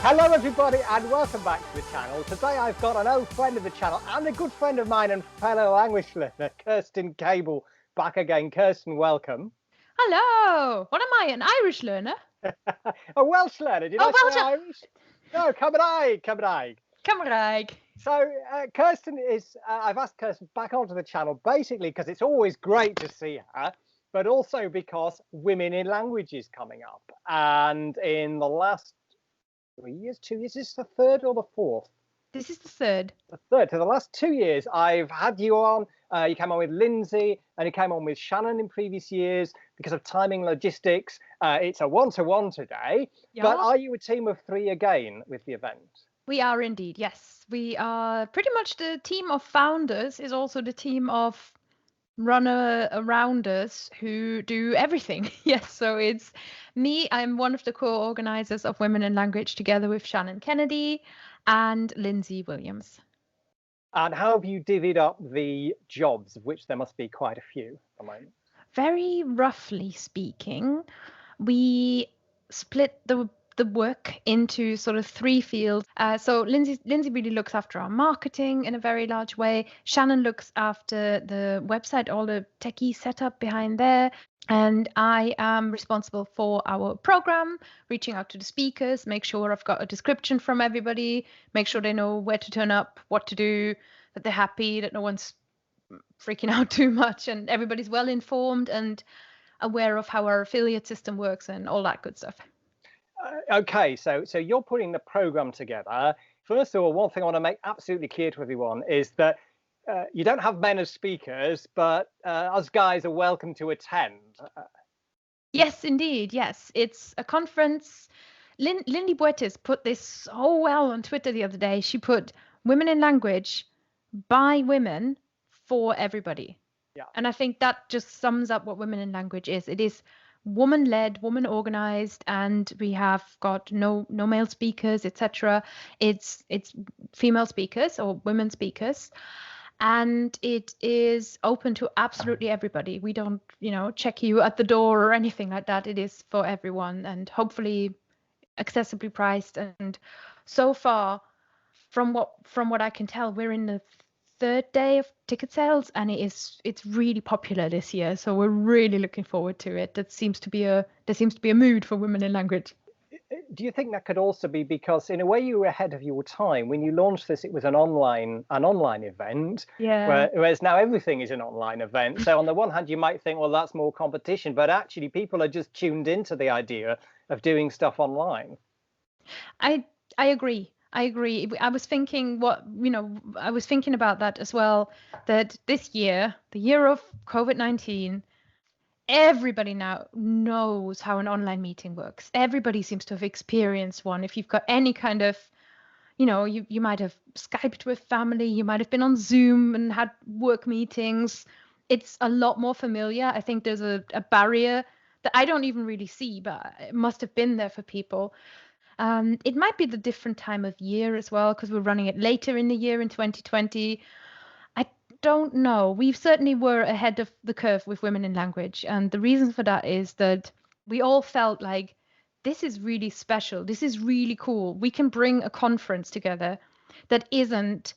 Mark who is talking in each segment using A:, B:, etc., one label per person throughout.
A: Hello everybody and welcome back to the channel. Today I've got an old friend of the channel and a good friend of mine and fellow language learner, Kerstin Cable, back again. Kerstin, welcome.
B: Hello! What am I, an Irish learner?
A: A Welsh learner, did I say Irish? No, Cymraeg.
B: Cymraeg.
A: So Kerstin is, I've asked Kerstin back onto the channel basically because it's always great to see her, but also because Women in Language is coming up. And in the last 2 years, is this the third or the fourth?
B: This is the third.
A: The third. So the last 2 years, I've had you on. You came on with Lindsay and you came on with Shannon in previous years because of timing logistics. It's a one-to-one today. Yeah. But are you a team of 3 again with the event?
B: We are indeed, yes. We are pretty much the team of founders is also the team of runner-arounders who do everything. Yes, so it's me. I'm one of the co-organizers of Women in Language together with Shannon Kennedy and Lindsay Williams.
A: And how have you divvied up the jobs, of which there must be quite a few at the moment?
B: Very roughly speaking, we split the work into sort of 3 fields. So Lindsay really looks after our marketing in a very large way. Shannon looks after the website, all the techie setup behind there. And I am responsible for our program, reaching out to the speakers, make sure I've got a description from everybody, make sure they know where to turn up, what to do, that they're happy, that no one's freaking out too much, and everybody's well informed and aware of how our affiliate system works and all that good stuff.
A: Okay, so you're putting the program together. First of all, one thing I want to make absolutely clear to everyone is that you don't have men as speakers, but us guys are welcome to attend.
B: Yes, indeed. Yes, it's a conference. Lindy Buetes put this so well on Twitter the other day. She put Women in Language by women for everybody. Yeah. And I think that just sums up what Women in Language is. It is woman-led, woman-organized, and we have got no male speakers, etc. It's female speakers or women speakers, and it is open to absolutely everybody. We don't, check you at the door or anything like that. It is for everyone, and hopefully accessibly priced. And so far, from what I can tell, we're in the 3rd day of ticket sales, and it's really popular this year, so we're really looking forward to it. There seems to be a mood for Women in Language.
A: Do you think that could also be because in a way you were ahead of your time? When you launched this, it was an online event,
B: yeah,
A: whereas now everything is an online event. So on the one hand you might think, well, that's more competition, but actually people are just tuned into the idea of doing stuff online.
B: I agree. I was thinking I was thinking about that as well, that this year, the year of COVID-19, everybody now knows how an online meeting works. Everybody seems to have experienced one. If you've got any kind of, you might have Skyped with family, you might have been on Zoom and had work meetings. It's a lot more familiar. I think there's a barrier that I don't even really see, but it must have been there for people. It might be the different time of year as well, because we're running it later in the year in 2020. I don't know. We certainly were ahead of the curve with Women in Language. And the reason for that is that we all felt like this is really special. This is really cool. We can bring a conference together that isn't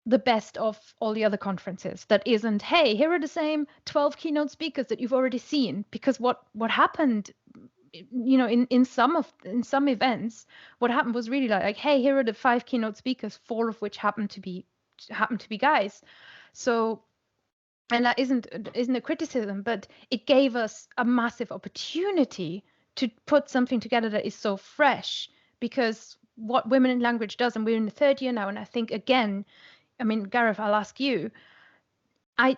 B: the best of all the other conferences. That isn't, hey, here are the same 12 keynote speakers that you've already seen. Because what happened, in some events, what happened was really like, hey, here are the 5 keynote speakers, 4 of which happen to be guys. So, and that isn't a criticism, but it gave us a massive opportunity to put something together that is so fresh, because what Women in Language does, and we're in the 3rd year now, and I think again, Gareth, I'll ask you, I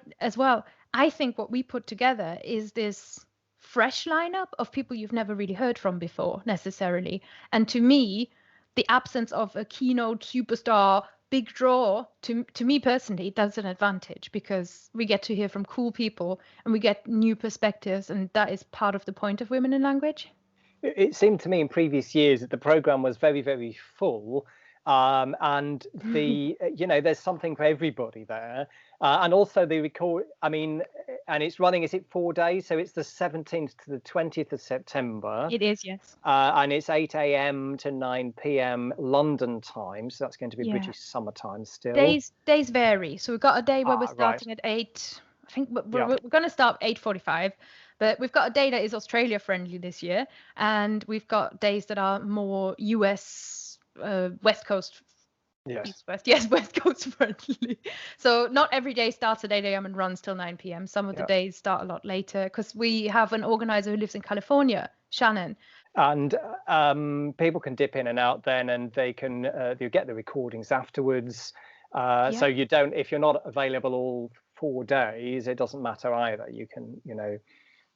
B: think what we put together is this fresh lineup of people you've never really heard from before necessarily. And to me, the absence of a keynote superstar big draw, to me personally, that's an advantage, because we get to hear from cool people and we get new perspectives, and that is part of the point of Women in Language.
A: It seemed to me in previous years that the program was very, very full. And the there's something for everybody there, and also the record. and it's running, is it 4 days? So it's the 17th to the 20th of September.
B: It is, yes.
A: And it's 8 a.m. to 9 p.m. London time. So that's going to be British summertime still.
B: Days vary. So we've got a day where we're starting at 8. I think we're going to start 8:45. But we've got a day that is Australia friendly this year. And we've got days that are more US West Coast. West Coast friendly. So not every day starts at 8 a.m. and runs till 9 p.m. Some of the days start a lot later because we have an organizer who lives in California, Shannon.
A: And people can dip in and out then, and they can you get the recordings afterwards. So you don't, if you're not available all 4 days, it doesn't matter either. You can,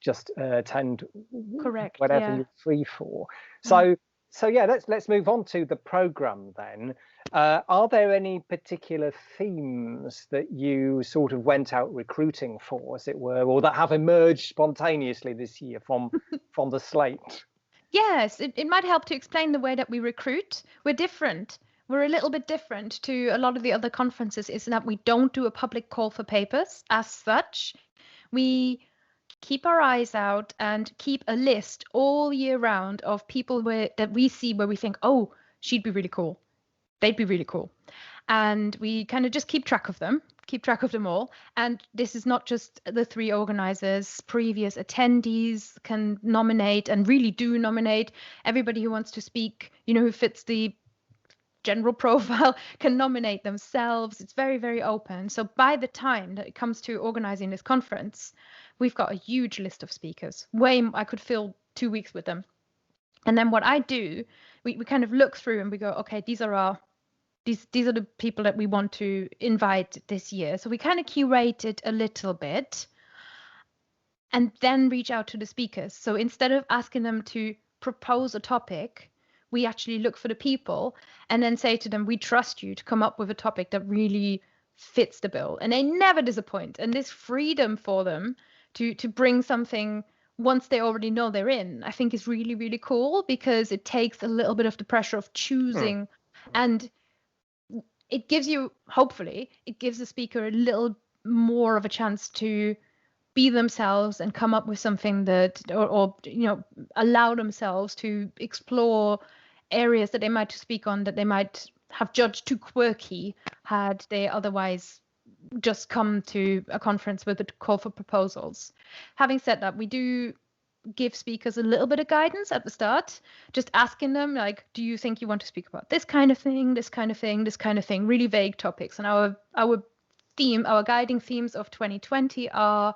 A: just attend whatever you're free for. So yeah, let's move on to the program then. Are there any particular themes that you sort of went out recruiting for, as it were, or that have emerged spontaneously this year from the slate?
B: Yes, it might help to explain the way that we recruit. We're different. We're a little bit different to a lot of the other conferences, is that we don't do a public call for papers as such. We keep our eyes out and keep a list all year round of people that we see where we think, oh, she'd be really cool. They'd be really cool. And we kind of just keep track of them all. And this is not just the 3 organizers. Previous attendees can nominate and really do nominate. Everybody who wants to speak, who fits the general profile can nominate themselves. It's very, very open. So by the time that it comes to organizing this conference, we've got a huge list of speakers. I could fill 2 weeks with them. And then what I do, we kind of look through and we go, okay, these are the people that we want to invite this year. So we kind of curate it a little bit and then reach out to the speakers. So instead of asking them to propose a topic, we actually look for the people and then say to them, we trust you to come up with a topic that really fits the bill. And they never disappoint. And this freedom for them to bring something once they already know they're in, I think is really, really cool, because it takes a little bit of the pressure of choosing. And it gives the speaker a little more of a chance to be themselves and come up with something that, or allow themselves to explore areas that they might speak on that they might have judged too quirky had they otherwise just come to a conference with a call for proposals. Having said that, we do give speakers a little bit of guidance at the start, just asking them, like, do you think you want to speak about this kind of thing, this kind of thing, this kind of thing, really vague topics. And our guiding themes of 2020 are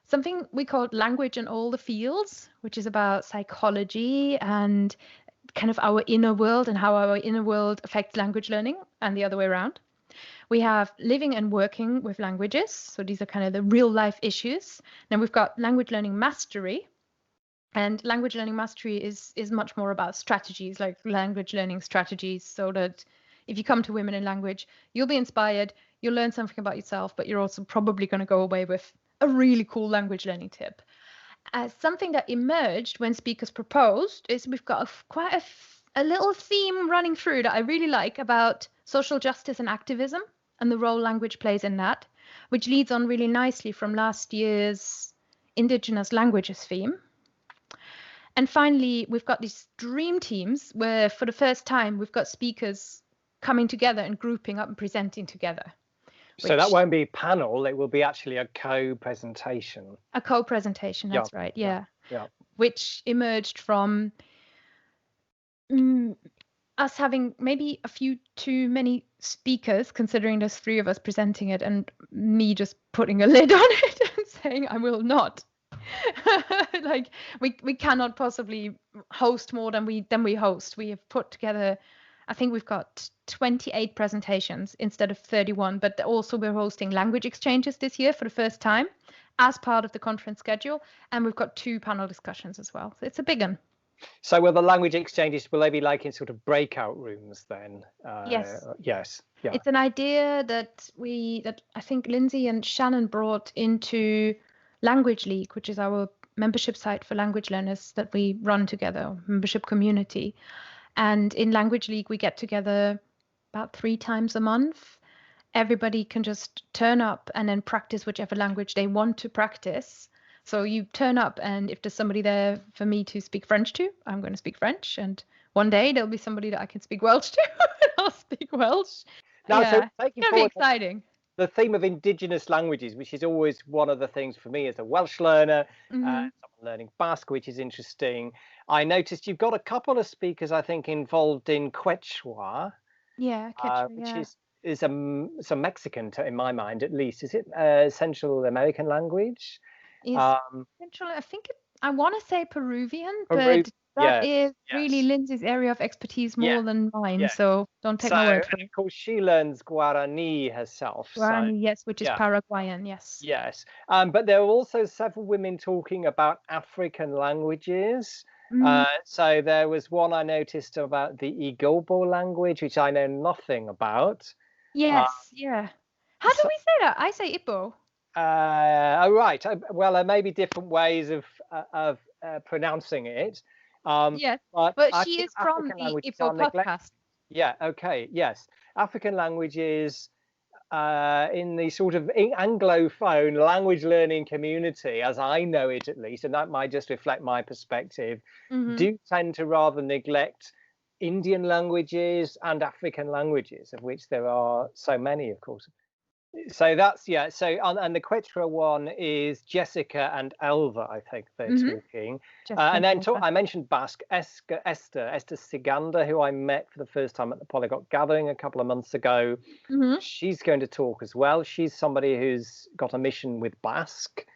B: something we call language in all the fields, which is about psychology and kind of our inner world and how our inner world affects language learning and the other way around. We have living and working with languages. So these are kind of the real life issues. Then we've got language learning mastery. And language learning mastery is much more about strategies, like language learning strategies, so that if you come to Women in Language, you'll be inspired, you'll learn something about yourself, but you're also probably going to go away with a really cool language learning tip. Something that emerged when speakers proposed is we've got quite a little theme running through that I really like about social justice and activism and the role language plays in that, which leads on really nicely from last year's Indigenous languages theme. And finally, we've got these dream teams where for the first time, we've got speakers coming together and grouping up and presenting together.
A: So that won't be a panel, it will be actually a co-presentation.
B: A co-presentation, that's right, yeah. Which emerged from us having maybe a few too many speakers, considering there's 3 of us presenting it, and me just putting a lid on it and saying, I will not. Like we cannot possibly host more than we host. We have put together, I think we've got 28 presentations instead of 31, but also we're hosting language exchanges this year for the first time as part of the conference schedule, and we've got 2 panel discussions as well. So it's a big one.
A: So will the language exchanges, will they be like in sort of breakout rooms then?
B: Yes.
A: Yeah.
B: It's an idea that I think Lindsay and Shannon brought into Language League, which is our membership site for language learners that we run together, membership community. And in Language League, we get together about 3 times a month. everybody can just turn up and then practice whichever language they want to practice. So you turn up, and if there's somebody there for me to speak French to, I'm going to speak French. And one day there'll be somebody that I can speak Welsh to, and I'll speak Welsh.
A: Now, so
B: Yeah, it's
A: taking
B: going to be
A: forward
B: exciting.
A: the theme of indigenous languages, which is always one of the things for me as a Welsh learner,
B: Hmm.
A: someone learning Basque, which is interesting. I noticed you've got a couple of speakers, I think, involved in Quechua,
B: Yeah, Quechua,
A: which
B: yeah.
A: is some Mexican, in my mind at least. Is it Central American language?
B: Is
A: Um,
B: Central, I want to say Peruvian,
A: Peru,
B: but that
A: yes,
B: is really
A: yes,
B: Lindsay's area of expertise
A: yeah,
B: more than mine.
A: yeah.
B: So don't take
A: So,
B: my
A: and
B: word for it.
A: of course, she learns Guarani herself. So,
B: Guarani, yes, which is
A: yeah.
B: Paraguayan, yes.
A: Yes, but there were also several women talking about African languages.
B: Mm.
A: So there was one I noticed about the Igbo language, which I know nothing about. Uh,
B: Yes, yeah. How do
A: so,
B: we say that? I say Igbo.
A: oh, right. Well, there may be different ways of pronouncing it,
B: Yes,
A: but
B: but
A: I
B: she
A: think
B: is from
A: African
B: the
A: languages
B: Igbo
A: are neglected.
B: podcast.
A: Yeah. Okay. Yes, African languages in the sort of Anglophone language learning community, as I know it at least, and that might just reflect my perspective,
B: Hmm.
A: do tend to rather neglect Indian languages and African languages, of which there are so many, of course. So that's, yeah. So and the Quechua one is Jessica and Elva, I think they're
B: Hmm.
A: talking.
B: Jessica
A: And
B: and
A: then
B: Elba.
A: I mentioned Basque, Esther Siganda, who I met for the first time at the Polyglot Gathering a couple of months ago.
B: Hmm.
A: She's going to talk as well. She's somebody who's got a mission with Basque,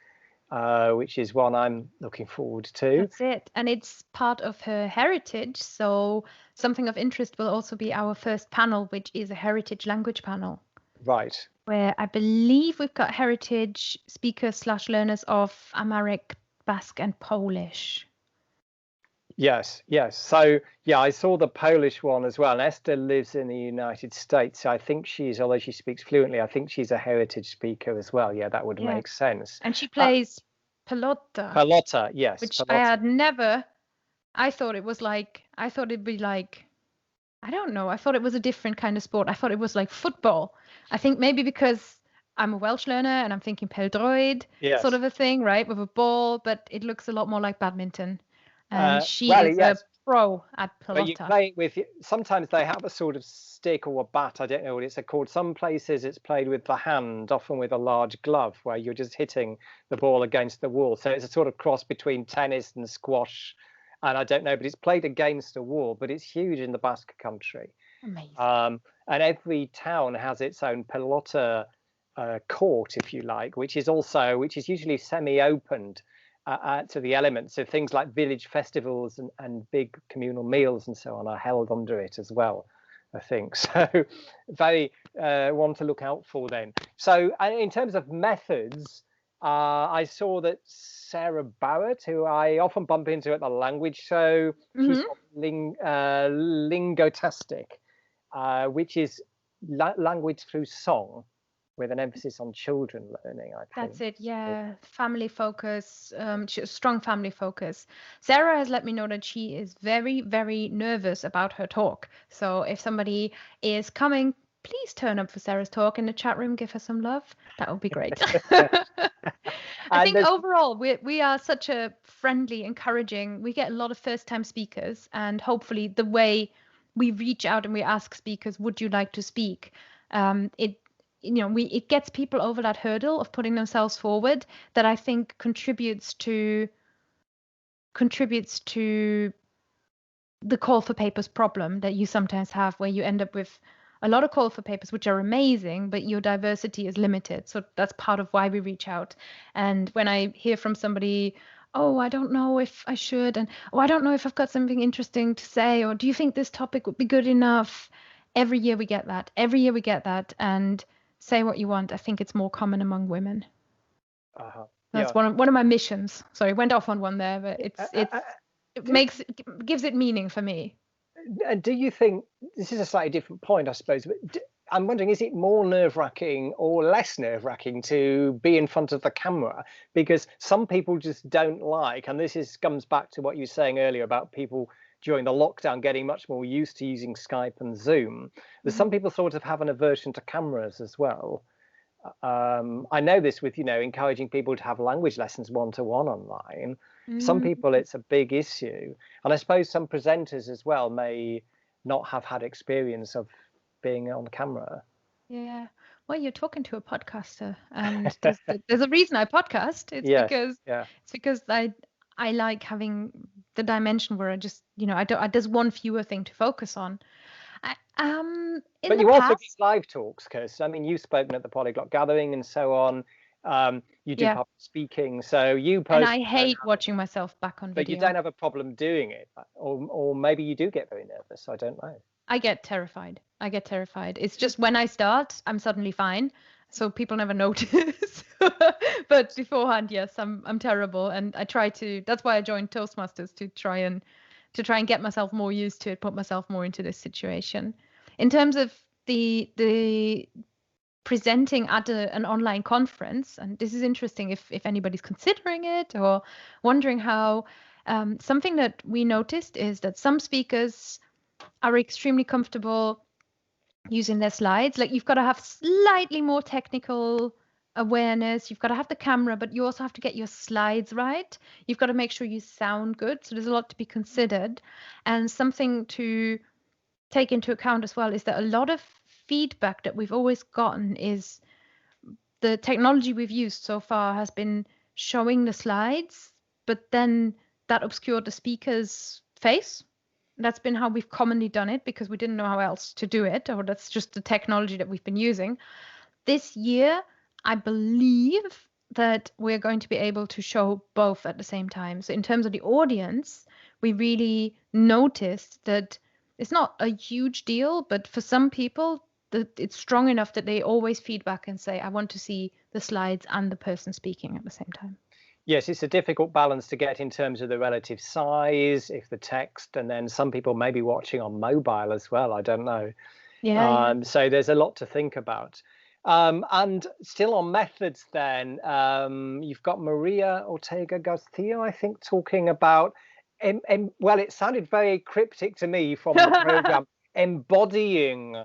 A: which is one I'm looking forward to.
B: That's it. And it's part of her heritage. So something of interest will also be our first panel, which is a heritage language panel,
A: Right.
B: where I believe we've got heritage speakers slash learners of Amharic, Basque, and Polish.
A: Yes, yes. So, yeah, I saw the Polish one as well. And Esther lives in the United States. So I think although she speaks fluently, I think she's a heritage speaker as well. Yeah, that would
B: Yeah.
A: make sense.
B: And she
A: Uh,
B: plays pelota,
A: Pelota, yes,
B: which I
A: Pelota.
B: had never, I thought it'd be like, I don't know. I thought it was a different kind of sport. I thought it was like football. I think maybe because I'm a Welsh learner and I'm thinking peldroid sort
A: Yes.
B: of a thing, right? With a ball, but it looks a lot more like badminton. And she
A: Well,
B: is a
A: yes.
B: pro at
A: But you
B: pelota.
A: play it with, sometimes they have a sort of stick or a bat. I don't know what it's called. Some places it's played with the hand, often with a large glove, where you're just hitting the ball against the wall. So it's a sort of cross between tennis and squash. And I don't know, but it's played against a wall, but it's huge in the Basque country.
B: Amazing.
A: And every town has its own pelota court, if you like, which is usually semi-opened to the elements. So things like village festivals and big communal meals and so on are held under it as well, I think. So very one to look out for then. So in terms of methods, I saw that Sarah Barrett, who I often bump into at the language show, she's
B: Hmm.
A: got Lingotastic, which is language through song with an emphasis on children learning, I think.
B: That's it. Yeah. Family focus, strong family focus. Sarah has let me know that she is very, very nervous about her talk. So if somebody is coming, please turn up for Sarah's talk in the chat room. Give her some love. That would be great. I
A: And
B: think
A: there's
B: overall we are such a friendly, encouraging. We get a lot of first-time speakers, and hopefully the way we reach out and we ask speakers, "Would you like to speak?" It it gets people over that hurdle of putting themselves forward that I think contributes to the call for papers problem that you sometimes have, where you end up with a lot of call for papers which are amazing, but your diversity is limited. So that's part of why we reach out. And when I hear from somebody, oh, I don't know if I should, and oh, I don't know if I've got something interesting to say, or do you think this topic would be good enough? Every year we get that. Every year we get that. And say what you want. I think it's more common among women. That's
A: yeah.
B: one of my missions. Sorry, went off on one there, but
A: Uh,
B: it
A: do,
B: gives it meaning for me.
A: do you think this is a slightly different point, I suppose, but I'm wondering, is it more nerve-wracking or less nerve-wracking to be in front of the camera? Because some people just don't like, and comes back to what you were saying earlier about people during the lockdown, getting much more used to using Skype and Zoom. There's some people sort of have an aversion to cameras as well. I know this with, encouraging people to have language lessons one-to-one online. Some people, it's a big issue. And I suppose some presenters as well may not have had experience of being on camera.
B: Yeah. Well, you're talking to a podcaster, and there's a reason I podcast. It's because I like having the dimension where I just, there's one fewer thing to focus on.
A: But you also do live talks, Kirstin. I mean, you've spoken at the Polyglot Gathering and so on. You do public speaking, so you
B: and I hate watching myself back on video.
A: But you don't have a problem doing it, or maybe you do get very nervous. I don't know.
B: I get terrified. It's just when I start, I'm suddenly fine, so people never notice. But beforehand, yes, I'm terrible, and I try to. That's why I joined Toastmasters, to try and get myself more used to it, put myself more into this situation. In terms of the presenting at an online conference, and this is interesting if anybody's considering it or wondering how, something that we noticed is that some speakers are extremely comfortable using their slides. Like, you've got to have slightly more technical awareness, you've got to have the camera, but you also have to get your slides right. You've got to make sure you sound good. So there's a lot to be considered. And something to take into account as well is that a lot of feedback that we've always gotten is the technology we've used so far has been showing the slides, but then that obscured the speaker's face. That's been how we've commonly done it because we didn't know how else to do it, or that's just the technology that we've been using. This year, I believe that we're going to be able to show both at the same time. So in terms of the audience, we really noticed that it's not a huge deal, but for some people, it's strong enough that they always feedback and say, I want to see the slides and the person speaking at the same time.
A: Yes, it's a difficult balance to get in terms of the relative size, if the text, and then some people may be watching on mobile as well. I don't know. So there's a lot to think about. And still on methods then, you've got Maria Ortega Garcia, I think, talking about, well, it sounded very cryptic to me from the program, embodying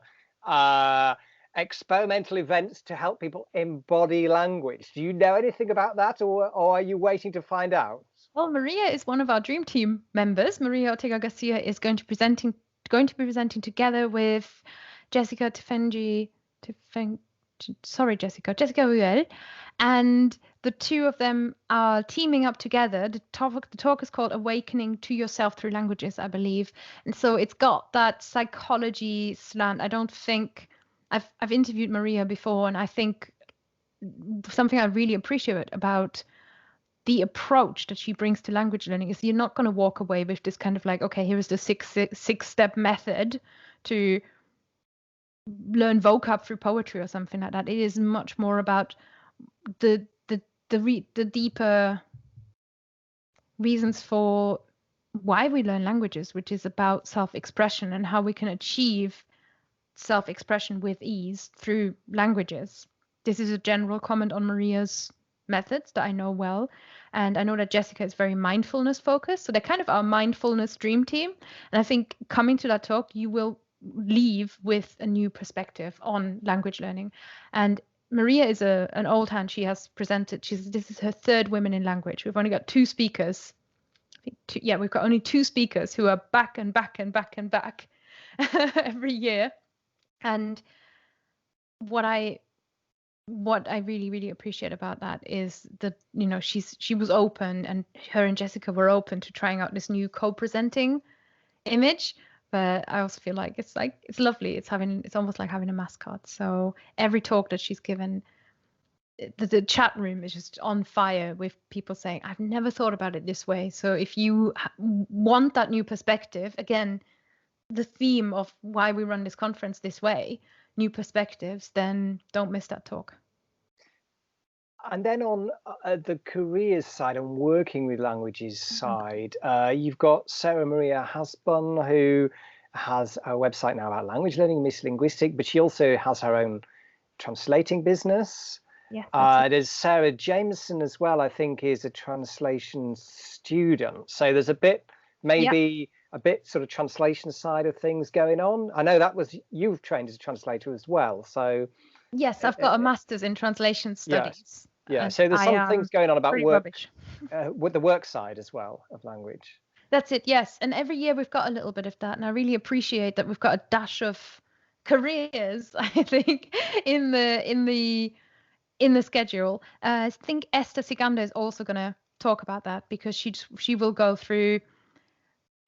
A: experimental events to help people embody language. Do you know anything about that, or are you waiting to find out?
B: Well, Maria is one of our Dream Team members. Maria Ortega Garcia is going to be presenting together with Jessica Ruel, and the two of them are teaming up together. The talk is called Awakening to Yourself Through Languages, I believe. And so it's got that psychology slant. I don't think I've interviewed Maria before, and I think something I really appreciate about the approach that she brings to language learning is you're not going to walk away with this kind of like, okay, here is the six-step method to learn vocab through poetry or something like that. It is much more about the deeper reasons for why we learn languages, which is about self-expression and how we can achieve self-expression with ease through languages. This is a general comment on Maria's methods that I know well, and I know that Jessica is very mindfulness focused, so they're kind of our mindfulness dream team. And I think coming to that talk, you will leave with a new perspective on language learning. And Maria is an old hand. She has presented. This is her third Women in Language. We've only got two speakers. We've got only two speakers who are back and back and back and back every year. And what I really, really appreciate about that is that, she was open, and her and Jessica were open to trying out this new co-presenting image. But I also feel like it's lovely. It's almost like having a mascot. So every talk that she's given, the chat room is just on fire with people saying, I've never thought about it this way. So if you want that new perspective, again, the theme of why we run this conference this way, new perspectives, then don't miss that talk.
A: And then on the careers side and working with languages side, you've got Sarah Maria Hasbun, who has a website now about language learning, Miss Linguistic, but she also has her own translating business. There's Sarah Jameson as well, I think, is a translation student. So there's a bit maybe a bit sort of translation side of things going on? I know that was you've trained as a translator as well, so
B: Yes, I've got a master's in translation studies.
A: Yeah. So there's some things going on about
B: pretty
A: work
B: rubbish.
A: with the work side as well of language.
B: That's it, yes. And every year we've got a little bit of that, and I really appreciate that we've got a dash of careers, I think, in the schedule. I think Esther Siganda is also going to talk about that, because she will go through.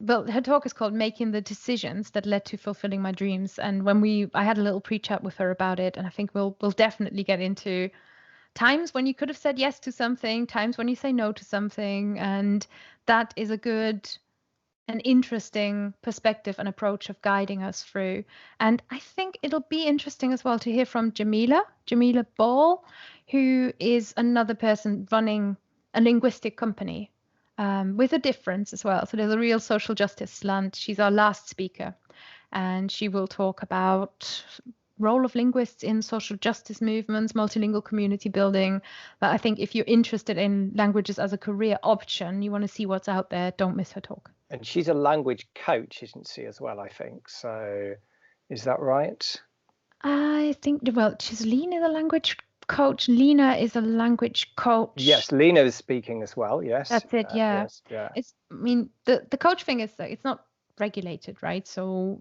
B: Well, her talk is called "Making the Decisions That Led to Fulfilling My Dreams," and I had a little pre-chat with her about it, and I think we'll definitely get into times when you could have said yes to something, times when you say no to something, and that is a good and interesting perspective and approach of guiding us through. And I think it'll be interesting as well to hear from Jamila Ball, who is another person running a linguistic company, with a difference as well. So there's a real social justice slant. She's our last speaker, and she will talk about role of linguists in social justice movements, multilingual community building. But I think if you're interested in languages as a career option, you want to see what's out there, don't miss her talk.
A: And she's a language coach, isn't she, as well, I think. So is that right?
B: I think, well, she's Lena, the language coach. Lena is a language coach.
A: Yes, Lena is speaking as well. Yes.
B: That's it. Yeah.
A: Yes, yeah.
B: I mean, the coach thing is that it's not regulated, right? So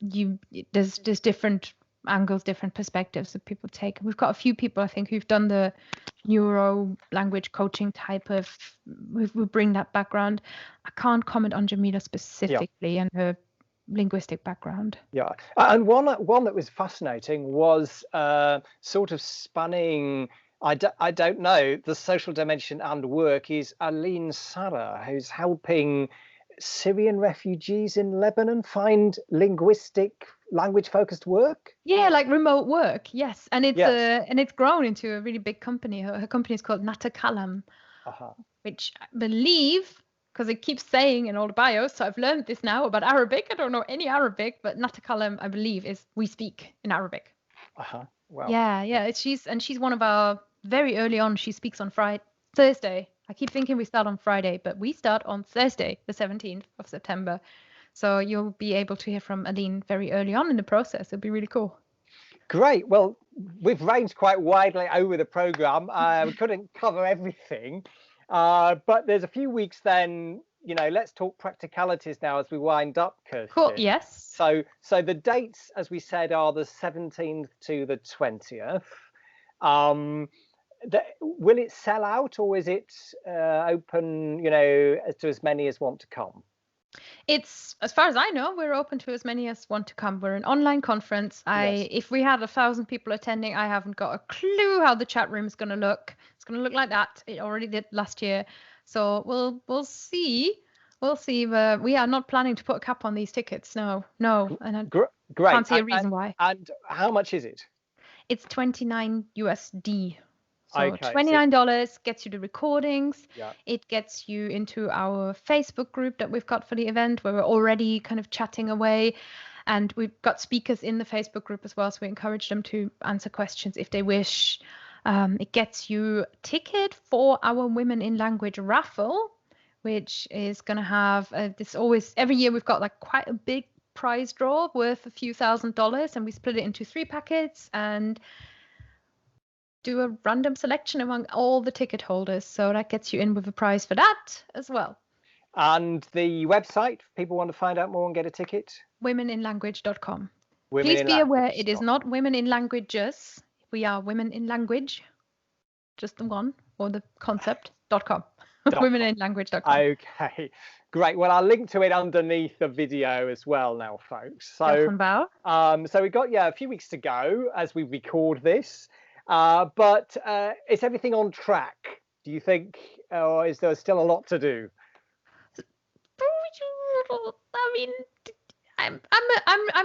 B: there's different angles, different perspectives that people take. We've got a few people, I think, who've done the neuro language coaching type of, we bring that background. I can't comment on Jamila specifically and her linguistic background.
A: Yeah, and one that was fascinating was sort of spanning, I don't know, the social dimension and work, is Aline Sarah, who's helping Syrian refugees in Lebanon find language focused work.
B: Yeah, like remote work. Yes, and it's grown into a really big company. Her company is called Natakalam, which I believe, because it keeps saying in all the bios, so I've learned this now about Arabic. I don't know any Arabic, but Natakalam, I believe, is we speak in Arabic.
A: Wow.
B: Yeah. She's one of our very early on. She speaks on Thursday. I keep thinking we start on Friday, but we start on Thursday, the 17th of September. So you'll be able to hear from Aline very early on in the process. It'll be really cool.
A: Great. Well, we've ranged quite widely over the programme. We couldn't cover everything, but there's a few weeks then, let's talk practicalities now as we wind up, Kirstin.
B: Cool, yes.
A: So the dates, as we said, are the 17th to the 20th. Will it sell out, or is it open, to as many as want to come?
B: It's, as far as I know, we're open to as many as want to come. We're an online conference. If we had 1,000 people attending, I haven't got a clue how the chat room is going to look. It's going to look like that. It already did last year. So we'll see. We'll see. We are not planning to put a cap on these tickets. No. And I
A: Great.
B: Can't see a reason why.
A: And how much is it?
B: It's $29 USD. So
A: okay,
B: $29 gets you the recordings.
A: Yeah.
B: It gets you into our Facebook group that we've got for the event, where we're already kind of chatting away. And we've got speakers in the Facebook group as well, so we encourage them to answer questions if they wish. It gets you a ticket for our Women in Language raffle, which is going to have every year we've got like quite a big prize draw worth a few $1,000s, and we split it into 3 packets and do a random selection among all the ticket holders. So that gets you in with a prize for that as well.
A: And the website, if people want to find out more and get a ticket?
B: womeninlanguage.com. Please be aware, it is not Women in Languages. We are Women in Language, just the one, or the concept.com. womeninlanguage.com.
A: Okay, great. Well, I'll link to it underneath the video as well now, folks. So we've got a few weeks to go as we record this. But is everything on track, do you think, or is there still a lot to do?
B: I mean, I'm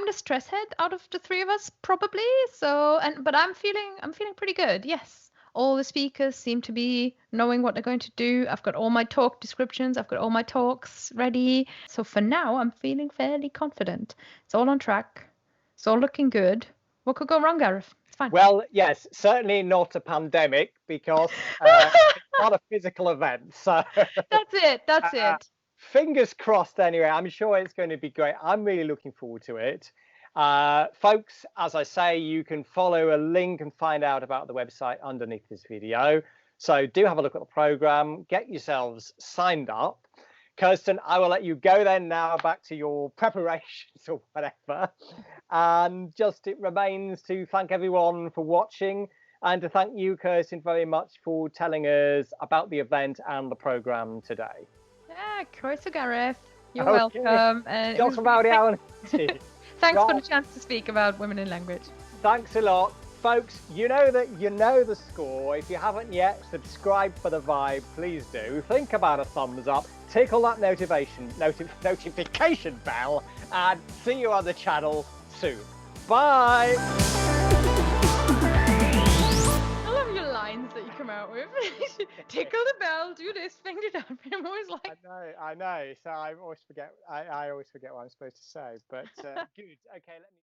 B: the stress head out of the 3 of us, probably. But I'm feeling pretty good. Yes, all the speakers seem to be knowing what they're going to do. I've got all my talk descriptions. I've got all my talks ready. So for now, I'm feeling fairly confident. It's all on track. It's all looking good. What could go wrong, Gareth? Fine.
A: Well, yes, certainly not a pandemic, because it's not a physical event. So
B: that's it.
A: fingers crossed anyway. I'm sure it's going to be great. I'm really looking forward to it. Folks, as I say, you can follow a link and find out about the website underneath this video. So do have a look at the program, get yourselves signed up. Kerstin, I will let you go then now back to your preparations or whatever. And just it remains to thank everyone for watching and to thank you, Kerstin, very much for telling us about the event and the program today.
B: Yeah, of course, Gareth. You're
A: Okay.
B: welcome. And
A: Just about it.
B: thanks
A: Right.
B: for the chance to speak about women in language.
A: Thanks a lot. Folks, you know the score. If you haven't yet, subscribe for the vibe, please do. Think about a thumbs up, tickle that notification bell, and see you on the channel soon. Bye!
B: I love your lines that you come out with. Tickle the bell, do this, finger down. I'm always like...
A: I know. So I always forget what I'm supposed to say, but good. Okay, let me...